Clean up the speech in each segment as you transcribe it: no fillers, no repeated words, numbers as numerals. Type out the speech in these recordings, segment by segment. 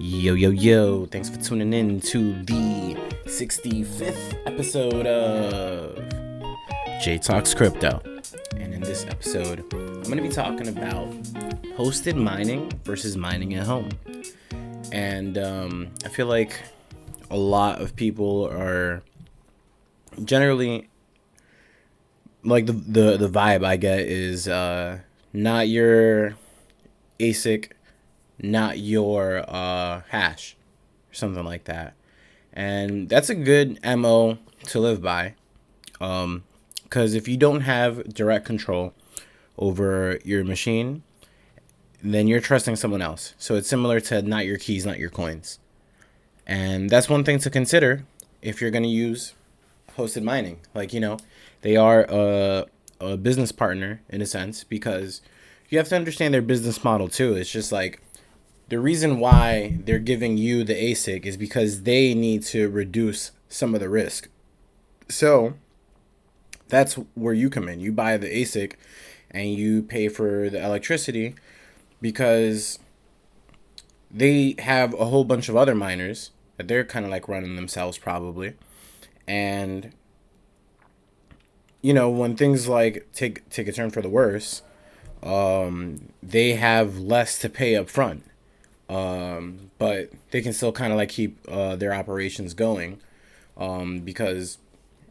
Yo, yo, yo. Thanks for tuning in to the 65th episode of J Talks Crypto. And in this episode, I'm going to be talking about hosted mining versus mining at home. And I feel like a lot of people are generally, like the vibe I get is not your ASIC, not your hash, or something like that. And that's a good MO to live by, because if you don't have direct control over your machine, then you're trusting someone else. So it's similar to not your keys, not your coins. And that's one thing to consider if you're going to use hosted mining. Like, they are a business partner in a sense, because you have to understand their business model too. It's just like, the reason why they're giving you the ASIC is because they need to reduce some of the risk. So that's where you come in. You buy the ASIC and you pay for the electricity because they have a whole bunch of other miners that they're kind of like running themselves probably. And, when things like take a turn for the worse, they have less to pay up front. But they can still kind of like keep their operations going, because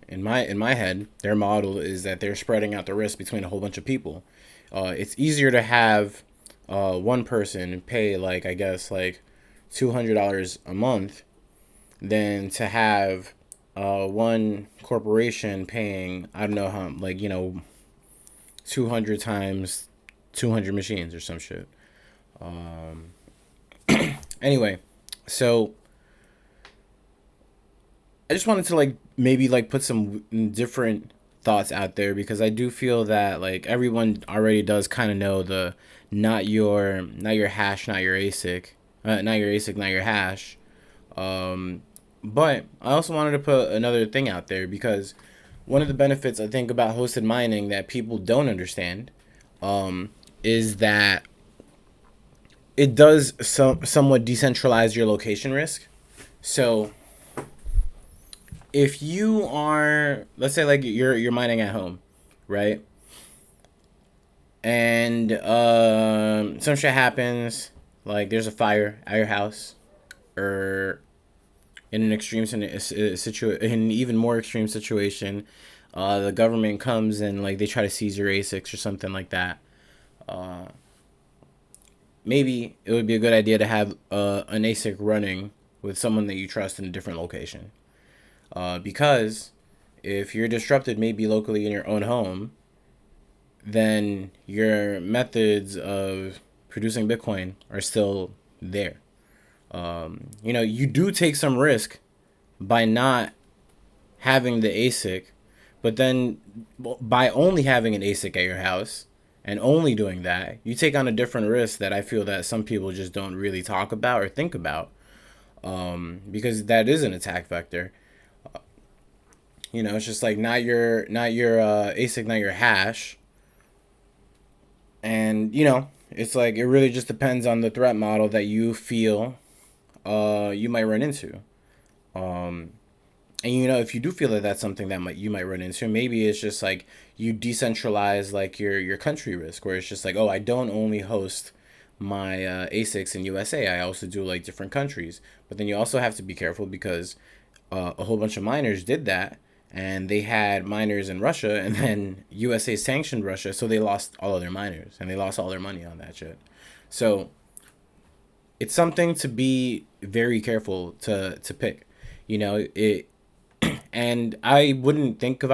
in my head, their model is that they're spreading out the risk between a whole bunch of people. It's easier to have one person pay like, I guess, like $200 a month than to have one corporation paying, I don't know how, like, 200 times 200 machines or some shit. Anyway, so I just wanted to maybe put some different thoughts out there, because I do feel that like everyone already does kind of know the not your hash, not your ASIC, not your hash. But I also wanted to put another thing out there, because one of the benefits I think about hosted mining that people don't understand is that it does somewhat decentralize your location risk. So if you are, let's say like you're mining at home, right? And some shit happens, like there's a fire at your house, or in an in an even more extreme situation, the government comes and like they try to seize your ASICs or something like that. Maybe it would be a good idea to have an ASIC running with someone that you trust in a different location. Because if you're disrupted maybe locally in your own home, then your methods of producing Bitcoin are still there. You do take some risk by not having the ASIC, but then by only having an ASIC at your house, and only doing that, you take on a different risk that I feel that some people just don't really talk about or think about, because that is an attack vector. It's just like not your ASIC, not your hash, and it's like it really just depends on the threat model that you feel you might run into. And if you do feel that that's something that you might run into, maybe it's just like you decentralize like your country risk, where it's just like, oh, I don't only host my ASICs in USA, I also do like different countries. But then you also have to be careful, because a whole bunch of miners did that, and they had miners in Russia, and then USA sanctioned Russia, so they lost all of their miners and they lost all their money on that shit. So it's something to be very careful to pick. It and I wouldn't think of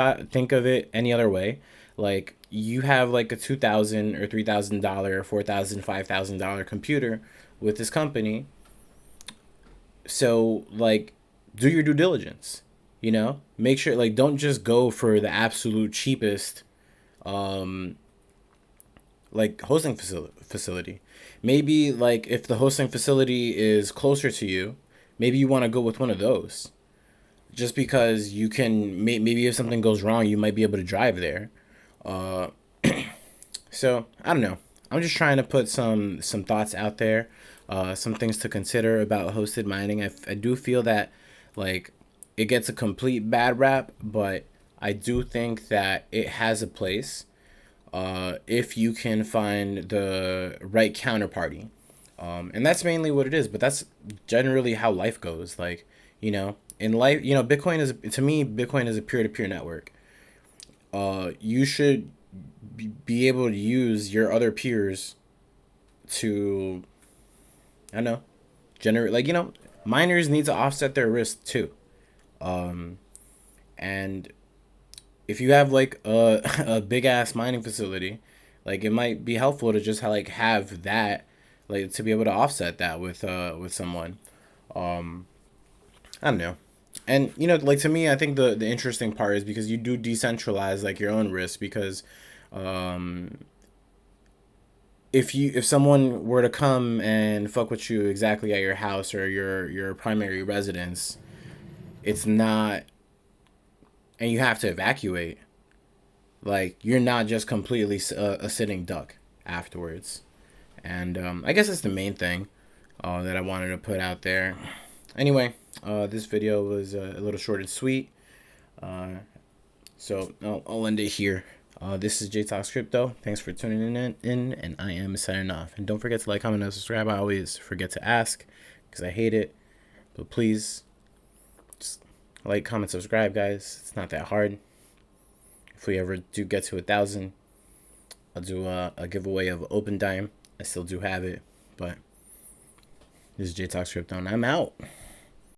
it any other way. Like, you have like a $2,000 or $3,000 or $4,000, $5,000 computer with this company. So like, do your due diligence. Make sure, like, don't just go for the absolute cheapest like hosting facility. Maybe like if the hosting facility is closer to you, maybe you want to go with one of those. Just because you can, maybe if something goes wrong, you might be able to drive there. So I don't know. I'm just trying to put some thoughts out there. some things to consider about hosted mining. I do feel that like it gets a complete bad rap, but I do think that it has a place if you can find the right counterparty. And that's mainly what it is, but that's generally how life goes. Like, in life, Bitcoin is, to me, Bitcoin is a peer to peer network. You should be able to use your other peers to, I don't know, generate, like, miners need to offset their risk too. And if you have like a big ass mining facility, like it might be helpful to just have that, like to be able to offset that with someone. I don't know. And like to me, I think the interesting part is because you do decentralize like your own risk because um if someone were to come and fuck with you exactly at your house or your primary residence, it's not, and you have to evacuate, like you're not just completely a sitting duck afterwards. And I guess that's the main thing that I wanted to put out there. Anyway, this video was a little short and sweet, so I'll end it here. This is JTC65. Thanks for tuning in, and I am signing off. And don't forget to like, comment, and subscribe. I always forget to ask because I hate it, but please just like, comment, subscribe, guys. It's not that hard. If we ever do get to 1,000, I'll do a giveaway of Open Dime. I still do have it, but this is JTC65, and I'm out.